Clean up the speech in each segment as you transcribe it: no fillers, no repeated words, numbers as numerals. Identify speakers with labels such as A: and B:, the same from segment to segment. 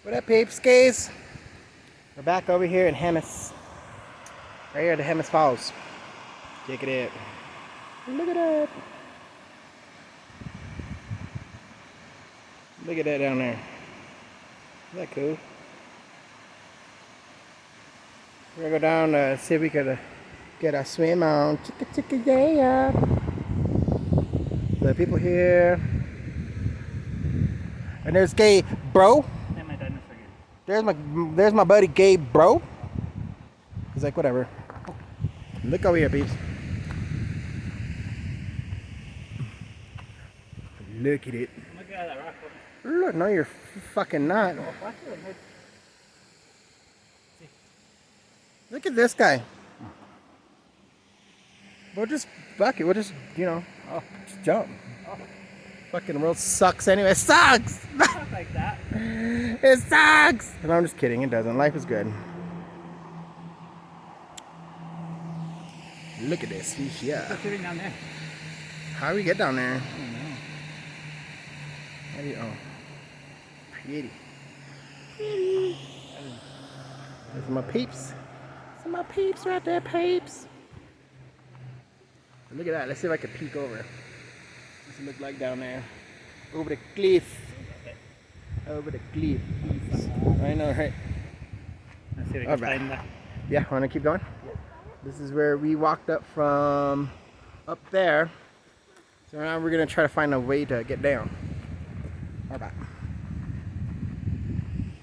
A: What up, peeps, guys? We're back over here in Jemez. Right here at the Jemez Falls. Check it out. Look at that. Look at that down there. Isn't that cool? We're gonna go down to see if we could get a swim on. Chicka chicka yeah. The people here. And there's gay bro. There's my buddy Gabe, bro. He's like, whatever. Look over here, peeps. Look at it.
B: Look at that rock.
A: Look, no, you're fucking not. Look at this guy. We'll just fuck it. We'll just, just jump. Fucking world sucks anyway. It sucks!
B: Not like that.
A: It sucks! No, I'm just kidding. It doesn't. Life is good. Look at this fish, yeah.
B: What's sitting down there?
A: How do we get down there?
B: I don't know.
A: How do you, pretty. There's my peeps. There's my peeps right there, peeps. Look at that. Let's see if I can peek over. What's it look like down there? Over the cliff. Over the cliff. I know, right?
B: Let's see if we
A: All
B: can
A: right.
B: find that.
A: Yeah, want to keep going? This is where we walked up from up there. So now we're going to try to find a way to get down. All right.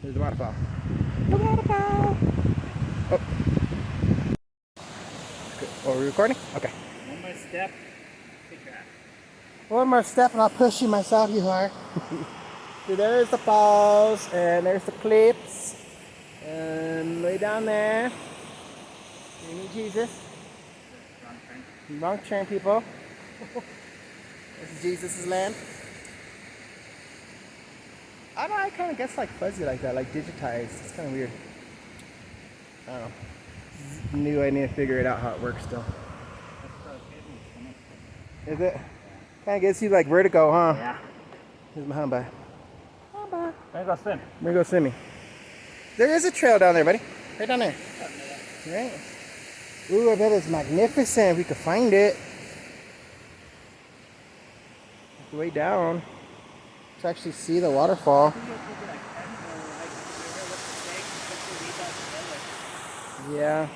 A: There's the waterfall. The waterfall! Oh. Oh, are we recording? Okay.
B: One more step. Pick her up.
A: One more step and I'll push you myself, you are. So there's the falls and there's the cliffs. And way down there, you meet Jesus.
B: Wrong turn.
A: Wrong turn, people. This is Jesus' land. I don't know, I kind of guess like fuzzy like that, like digitized. It's kind of weird. I don't know. It's new, I need to figure it out how it works still. Is it? Kind of gives you like vertigo, huh?
B: Yeah.
A: Here's my humba. Humba.
B: Let's go swim.
A: We're gonna go swimming. There is a trail down there, buddy. Right down there. Right. Ooh, I bet it's magnificent if we could find it. It's way down to actually see the waterfall. Yeah.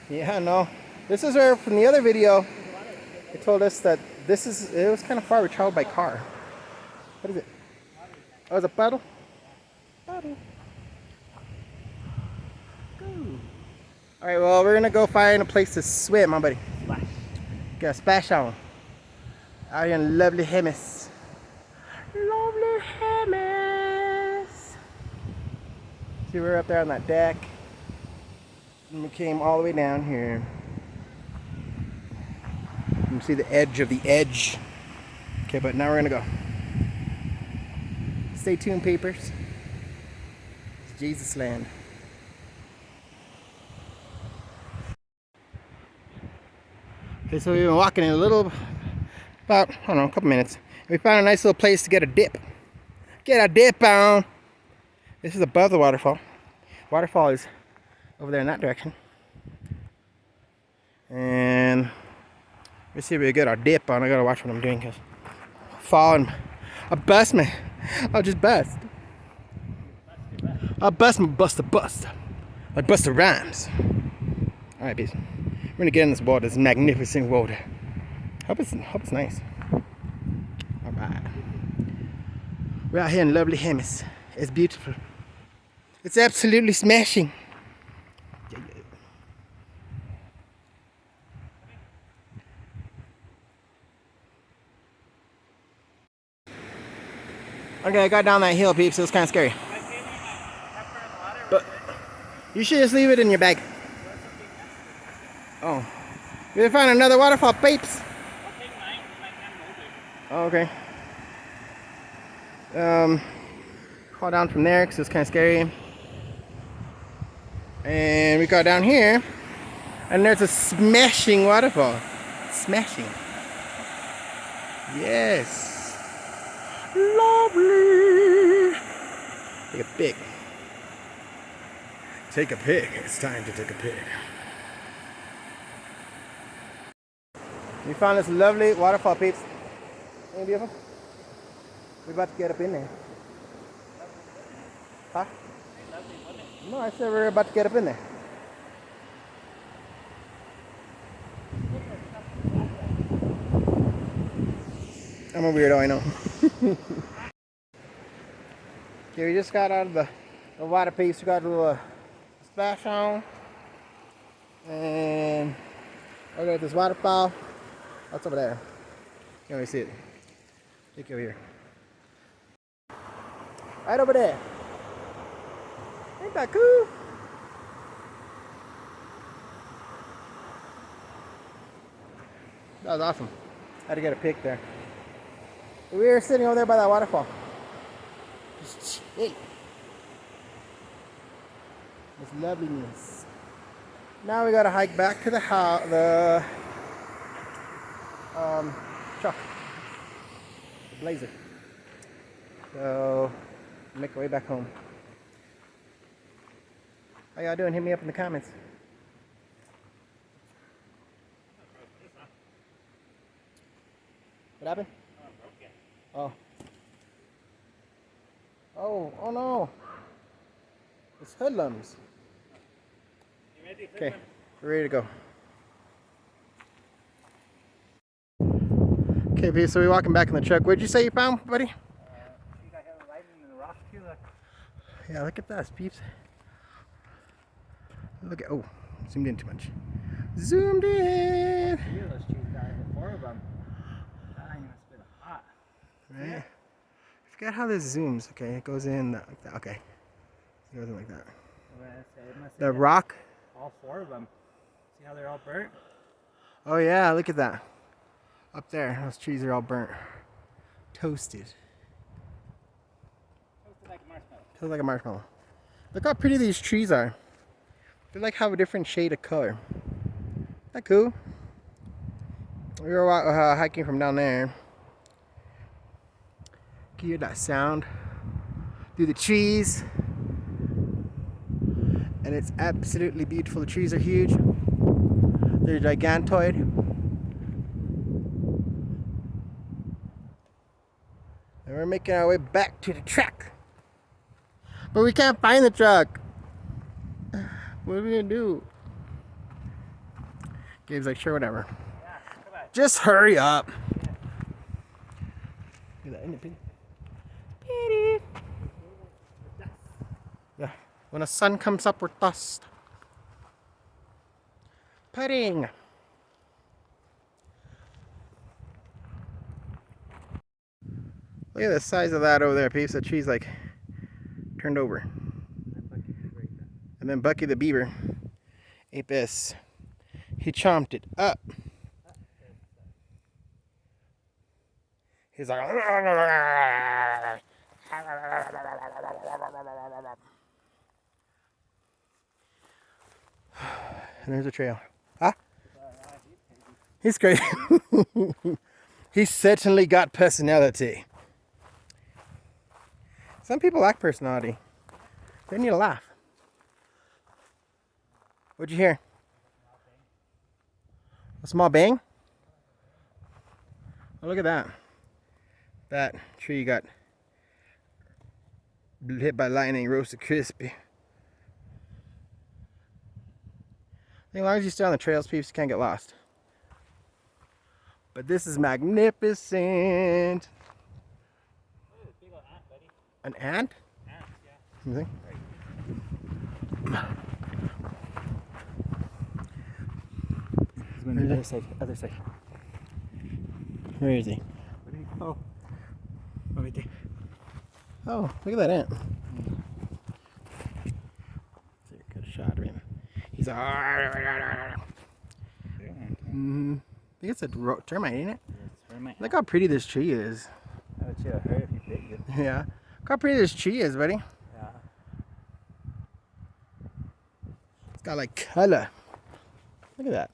A: Yeah, no. This is where from the other video it told us that it was kind of far. We traveled by car. What is it? Oh, it's a paddle? Paddle. Alright, well, we're gonna go find a place to swim, my buddy.
B: Splash.
A: Get a splash on. Out here in lovely Jemez. Lovely Jemez. See, we're up there on that deck. And we came all the way down here. You can see the edge of the edge. Okay, but now we're gonna go. Stay tuned, papers. It's Jesus land. Okay, so we've been walking in a little, about, I don't know, a couple minutes. We found a nice little place to get a dip. Get a dip on. This is above the waterfall. Waterfall is over there in that direction. And let's see if we can get our dip on. I gotta watch what I'm doing because falling. I bust me. I'll just bust. I'll bust me, bust a bust. Like Busta Rhymes. Alright, peace. We're gonna get in this water, this magnificent water. Hope it's nice. Alright. We're out here in lovely Jemez. It's beautiful. It's absolutely smashing. Okay, I got down that hill, peeps. It was kind of scary. But you should just leave it in your bag. Oh. We found another waterfall, peeps. Oh, okay. Fall down from there because it's kind of scary. And we got down here, and there's a smashing waterfall. Smashing. Yes. Lovely. Take a pig. Take a pig. It's time to take a pig. We found this lovely waterfall, peeps. Ain't it beautiful? We're about to get up in there. Huh? No, I said we're about to get up in there. I'm a weirdo, I know. Okay, we just got out of the water piece. We got a little splash on. And look at this waterfall. What's over there? Can't really see it. Take it over here. Right over there. Ain't that cool? That was awesome. Had to get a pic there. We were sitting over there by that waterfall. Just chill. It's loveliness. Now we gotta hike back to the truck. The Blazer. So make our way back home. How y'all doing? Hit me up in the comments. What happened? Oh. Oh no. It's hoodlums. Okay, we're ready to go. Okay, P, so we're walking back in the truck. What'd you say you found, buddy? Yeah, look at that, peeps. Look at, oh, zoomed in too much. Zoomed in. Right. I forgot how this zooms. Okay, it goes in like that. Okay, it goes in like that. The rock.
B: All four of them. See how they're all burnt?
A: Oh yeah, look at that. Up there, those trees are all burnt. Toasted.
B: Toasted like a marshmallow.
A: Toasted like a marshmallow. Look how pretty these trees are. They like have a different shade of color. Isn't that cool? We were hiking from down there. You hear that sound through the trees, and it's absolutely beautiful. The trees are huge. They're gigantoid. And we're making our way back to the truck. But we can't find the truck. What are we gonna do? Gabe's like, sure, whatever.
B: Yeah, come on.
A: Just hurry up. Look at that, isn't it pretty? Yeah, when the sun comes up, we're dust. Pudding. Look at the size of that over there, peeps. That tree's like turned over. And then Bucky the beaver ate this. He chomped it up. He's like, and there's a trail. Huh? He's crazy. He's certainly got personality. Some people lack personality. They need a laugh. What'd you hear? A small bang? Oh, look at that. That tree got hit by lightning, roasted crispy. I think as long as you stay on the trails, peeps, you can't get lost. But this is magnificent. An ant?
B: Ants, yeah.
A: You think?
B: The other side, other side.
A: Where is he?
B: Oh, right there.
A: Oh, look at that ant. Good shot of him. He's a. I think it's a termite, ain't it?
B: Termite.
A: Look how pretty this tree is.
B: I would have heard if you picked it.
A: Yeah. Look how pretty this tree is, buddy.
B: Yeah.
A: It's got like color. Look at that.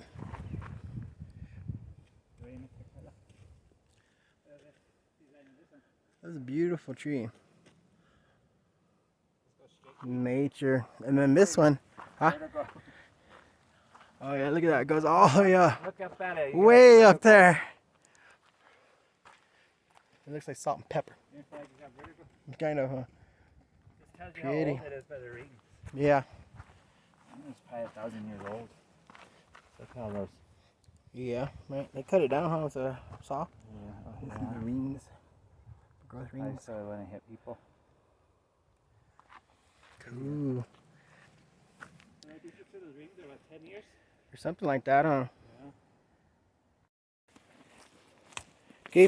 A: That's a beautiful tree. Nature. And then this one. Huh? Oh yeah, look at that. It goes all the way up.
B: Look up at it.
A: Way up there. It looks like salt and pepper. Kind of, huh?
B: This tells you
A: Pretty.
B: how old it is by the readings.
A: Yeah.
B: It's probably 1,000 years old. Look at all those.
A: Yeah, right. They cut it down, huh, with a saw?
B: Yeah. Oh,
A: The rings. Growth
B: I
A: rings.
B: started when I hit people.
A: Cool.
B: These rings are about 10 years.
A: Or something like that, huh?
B: Yeah.
A: Okay,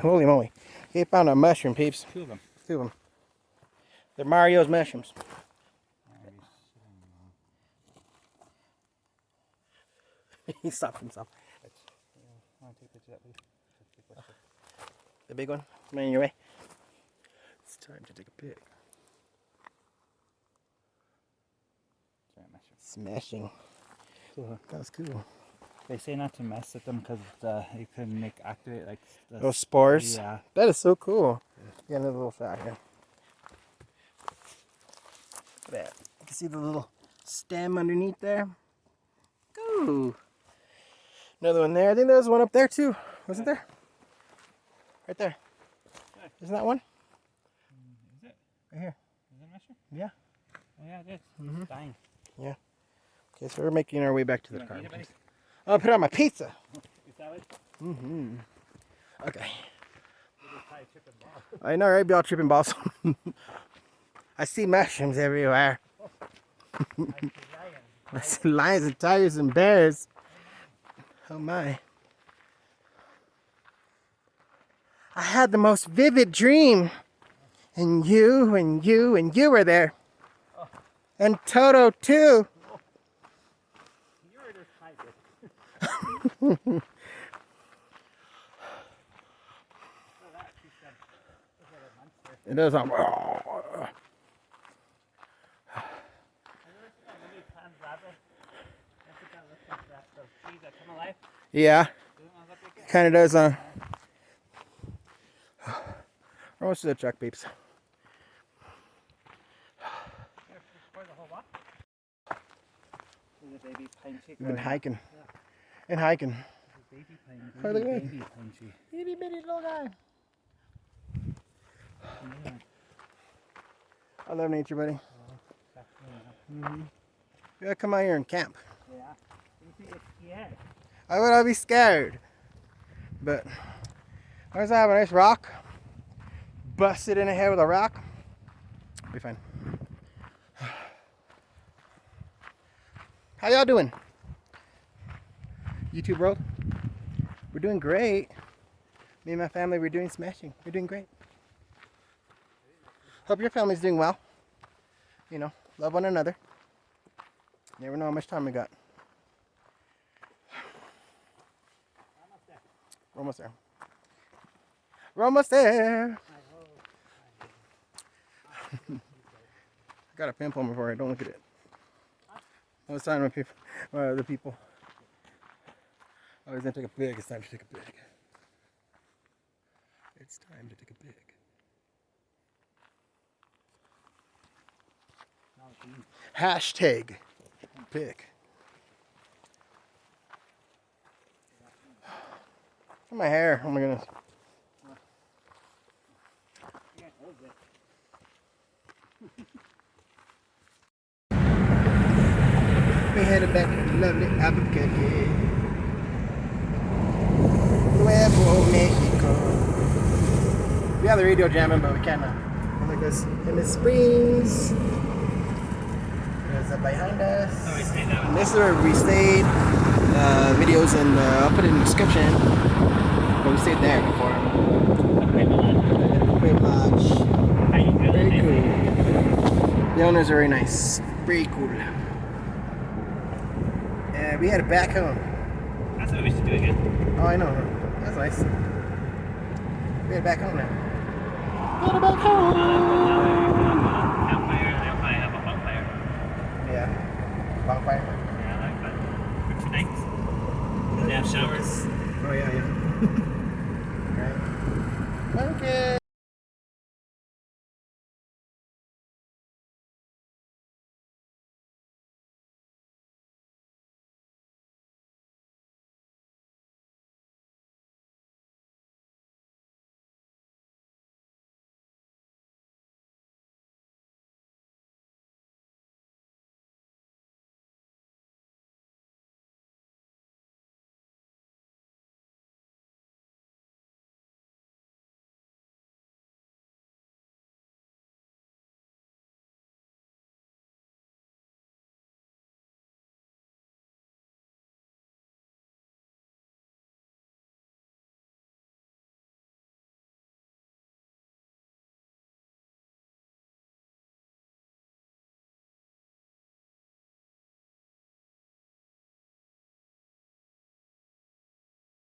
A: holy moly. Okay, found a mushroom, peeps.
B: Two of them.
A: Two of them. They're Mario's mushrooms. He stopped himself.
B: Want to take a picture of that, please?
A: The big one? Come on your way. It's time to take a pic. Smashing.
B: Cool.
A: That was cool.
B: They say not to mess with them because it can activate like
A: Those spores?
B: Yeah.
A: That is so cool. Yeah, another little shot here. Look at that. You can see the little stem underneath there. Ooh. Another one there. I think there was one up there too. Wasn't there? Right there. Isn't that one?
B: Is it?
A: Right here.
B: Is it a mushroom?
A: Yeah.
B: Oh yeah, it is.
A: Mhm.
B: It's dying.
A: Yeah. Okay, so we're making our way back to the
B: You
A: car.
B: wanna eat it, buddy?
A: I'll put it on my pizza.
B: Is that it?
A: Mm-hmm. Okay.
B: We'll just try chicken ball.
A: I know, right? Be all tripping balls. I see mushrooms everywhere. I see lions and tigers and bears. Oh my. I had the most vivid dream. And you were there. And Toto too.
B: You were just tiger.
A: It does. Yeah. Kind of does. We're almost to the truck, peeps. We've been hiking. And hiking. Oh, look at that. Itty bitty little guy. I love nature, buddy. Mm-hmm. You gotta come out here and camp.
B: Yeah.
A: I would not be scared. But I was have a nice rock. Bust it in the head with a rock. Be fine. How y'all doing? YouTube world? We're doing great. Me and my family, we're doing smashing. We're doing great. Hope your family's doing well. You know, love one another. Never know how much time we got. We're almost there. We're almost there. I got a pimple before I don't look at it. I was telling my people, the people. I was gonna take a pig. It's time to take a pig. It's time to take a pig. Hashtag pig. My hair. Oh my goodness. We headed back to lovely Albuquerque. Nuevo Mexico. We have the radio jamming, but we can't like this. In the springs. There's up behind us.
B: Oh, we stayed that
A: And this is where we stayed. Videos and I'll put it in the description. But we stayed there before. Great lodge. Very cool. The owners are very nice. Very cool. We had it back home.
B: That's what we should do again.
A: Oh, I know. That's nice. We had it back home now. We had it back home.
B: Campfire, they probably have a bonfire.
A: Yeah. Bonfire.
B: Yeah, I like that. For tonight. And they have showers.
A: Oh, yeah, yeah.